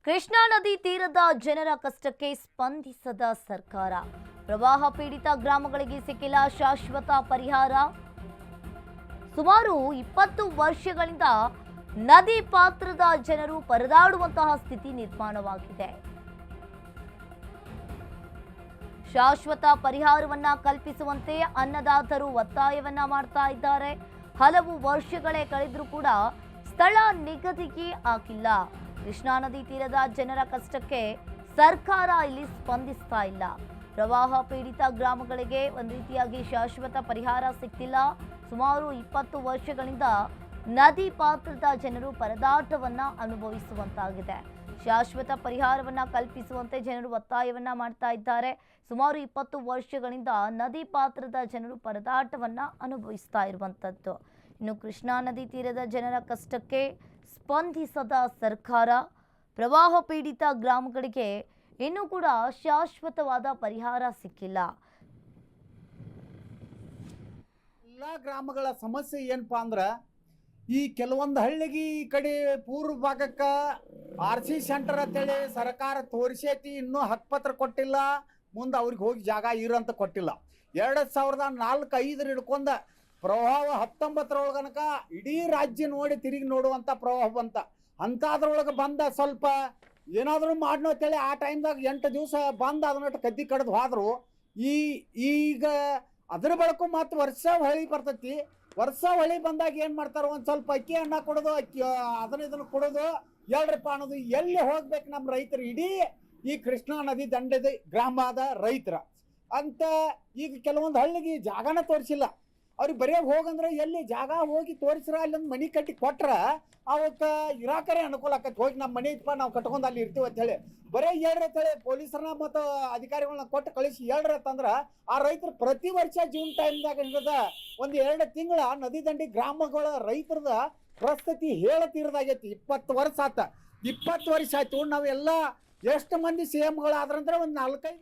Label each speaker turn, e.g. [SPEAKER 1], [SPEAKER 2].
[SPEAKER 1] ಕೃಷ್ಣಾ ನದಿ ತೀರದ ಜನರ ಕಷ್ಟಕ್ಕೆ ಸ್ಪಂದಿಸದ ಸರ್ಕಾರ. ಪ್ರವಾಹ ಪೀಡಿತ ಗ್ರಾಮಗಳಿಗೆ ಸಿಕ್ಕಿಲ್ಲ ಶಾಶ್ವತ ಪರಿಹಾರ. ಸುಮಾರು 20 ವರ್ಷಗಳಿಂದ ನದಿ ಪಾತ್ರದ ಜನರು ಪರದಾಡುವಂತಹ ಸ್ಥಿತಿ ನಿರ್ಮಾಣವಾಗಿದೆ. ಶಾಶ್ವತ ಪರಿಹಾರವನ್ನ ಕಲ್ಪಿಸುವಂತೆ ಅನ್ನದಾತರು ಒತ್ತಾಯವನ್ನ ಮಾಡ್ತಾ ಇದ್ದಾರೆ. ಹಲವು ವರ್ಷಗಳೇ ಕಳೆದರೂ ಕೂಡ ಸ್ಥಳ ನಿಗದಿಗೆ ಆಗಿಲ್ಲ. ಕೃಷ್ಣಾ ನದಿ ತೀರದ ಜನರ ಕಷ್ಟಕ್ಕೆ ಸರ್ಕಾರ ಇಲ್ಲಿ ಸ್ಪಂದಿಸ್ತಾ ಇಲ್ಲ. ಪ್ರವಾಹ ಪೀಡಿತ ಗ್ರಾಮಗಳಿಗೆ ಒಂದು ರೀತಿಯಾಗಿ ಶಾಶ್ವತ ಪರಿಹಾರ ಸಿಗ್ತಿಲ್ಲ. ಸುಮಾರು 20 ವರ್ಷಗಳಿಂದ ನದಿ ಪಾತ್ರದ ಜನರು ಪರದಾಟವನ್ನ ಅನುಭವಿಸುವಂತಾಗಿದೆ. ಶಾಶ್ವತ ಪರಿಹಾರವನ್ನ ಕಲ್ಪಿಸುವಂತೆ ಜನರು ಒತ್ತಾಯವನ್ನ ಮಾಡ್ತಾ ಇದ್ದಾರೆ. ಸುಮಾರು 20 ವರ್ಷಗಳಿಂದ ನದಿ ಪಾತ್ರದ ಜನರು ಪರದಾಟವನ್ನ ಅನುಭವಿಸ್ತಾ ಇರುವಂತದ್ದು. ಇನ್ನು ಕೃಷ್ಣಾ ನದಿ ತೀರದ ಜನರ ಕಷ್ಟಕ್ಕೆ ಸ್ಪಂದಿಸದ ಸರ್ಕಾರ. ಪ್ರವಾಹ ಪೀಡಿತ ಗ್ರಾಮಗಳಿಗೆ ಇನ್ನೂ ಕೂಡ ಶಾಶ್ವತವಾದ ಪರಿಹಾರ ಸಿಕ್ಕಿಲ್ಲ.
[SPEAKER 2] ಎಲ್ಲ ಗ್ರಾಮಗಳ ಸಮಸ್ಯೆ ಏನಪ್ಪಾ ಅಂದ್ರೆ ಈ ಕೆಲವೊಂದು ಹಳ್ಳಿಗೆ ಈ ಕಡೆ ಪೂರ್ವ ಭಾಗಕ್ಕೆ RC ಸೆಂಟರ್ ಅಂತೇಳಿ ಸರ್ಕಾರ ತೋರಿಸೈತಿ, ಇನ್ನೂ ಹಕ್ಕುಪತ್ರ ಕೊಟ್ಟಿಲ್ಲ. ಮುಂದೆ ಅವ್ರಿಗೆ ಹೋಗಿ ಜಾಗ ಇರಂತ ಕೊಟ್ಟಿಲ್ಲ. 2004-5 ಹಿಡ್ಕೊಂಡ ಪ್ರವಾಹ 19ರೊಳಗನಕ ಇಡೀ ರಾಜ್ಯ ನೋಡಿ ತಿರುಗಿ ನೋಡುವಂಥ ಪ್ರವಾಹ ಬಂತ. ಅಂಥದ್ರೊಳಗೆ ಬಂದ ಸ್ವಲ್ಪ ಏನಾದರೂ ಮಾಡ್ನೋ ಅಂತೇಳಿ ಆ ಟೈಮ್ದಾಗ 8 ದಿವಸ ಬಂದು ಅದನ್ನಟ್ಟು ಕದ್ದಿ ಕಡ್ದು ಹೋದ್ರು. ಈಗ ಅದ್ರ ಬಳಕು ಮತ್ತು ವರ್ಷ ಹೊಳಿ ಬರ್ತೈತಿ. ವರ್ಷ ಹೊಳಿ ಬಂದಾಗ ಏನು ಮಾಡ್ತಾರೆ, ಒಂದು ಸ್ವಲ್ಪ ಅಕ್ಕಿ ಅನ್ನ ಕೊಡೋದು, ಇದನ್ನು ಕೊಡೋದು, ಎಲ್ರಪ್ಪ ಅನ್ನೋದು. ಎಲ್ಲಿ ಹೋಗ್ಬೇಕು ನಮ್ಮ ರೈತರು? ಇಡೀ ಈ ಕೃಷ್ಣಾ ನದಿ ದಂಡದ ಗ್ರಾಮದ ರೈತರ ಅಂತ ಈಗ ಕೆಲವೊಂದು ಹಳ್ಳಿಗೆ ಜಾಗನ ತೋರಿಸಿಲ್ಲ. ಅವ್ರಿಗೆ ಬರೀ ಹೋಗಂದ್ರೆ ಎಲ್ಲಿ ಜಾಗ ಹೋಗಿ ತೋರಿಸ್ರ ಅಲ್ಲೊಂದು ಮನೆ ಕಟ್ಟಿ ಕೊಟ್ರ ಅವಕ್ಕೆ ಇರಾಕರೇ ಅನುಕೂಲ ಆಕೈತಿ. ಹೋಗಿ ನಮ್ಮ ಮನೆ ಇಪ್ಪ ನಾವು ಕಟ್ಕೊಂಡು ಅಲ್ಲಿ ಇರ್ತೀವಿ ಅಂತ ಹೇಳಿ ಬರೀ ಹೇಳ್ರಿ ಅಂತೇಳಿ ಪೊಲೀಸರನ್ನ ಮತ್ತು ಅಧಿಕಾರಿಗಳನ್ನ ಕೊಟ್ಟು ಕಳಿಸಿ ಹೇಳ್ರಿ ಅಂತಂದ್ರೆ ಆ ರೈತರು ಪ್ರತಿ ವರ್ಷ ಜೂನ್ ಟೈಮ್ದಾಗ ಇರ್ತದ ಒಂದು 2 ತಿಂಗಳ ನದಿ ದಂಡಿ ಗ್ರಾಮಗಳ ರೈತರದ ಪರಿಸ್ಥಿತಿ ಹೇಳತೀರದಾಗೈತಿ. 20 ವರ್ಷ ಆತ. 20 ವರ್ಷ ಆಯ್ತು. ನಾವೆಲ್ಲ ಎಷ್ಟು ಮಂದಿ CM ಗಳಾದ್ರಂದ್ರೆ ಒಂದು 4-5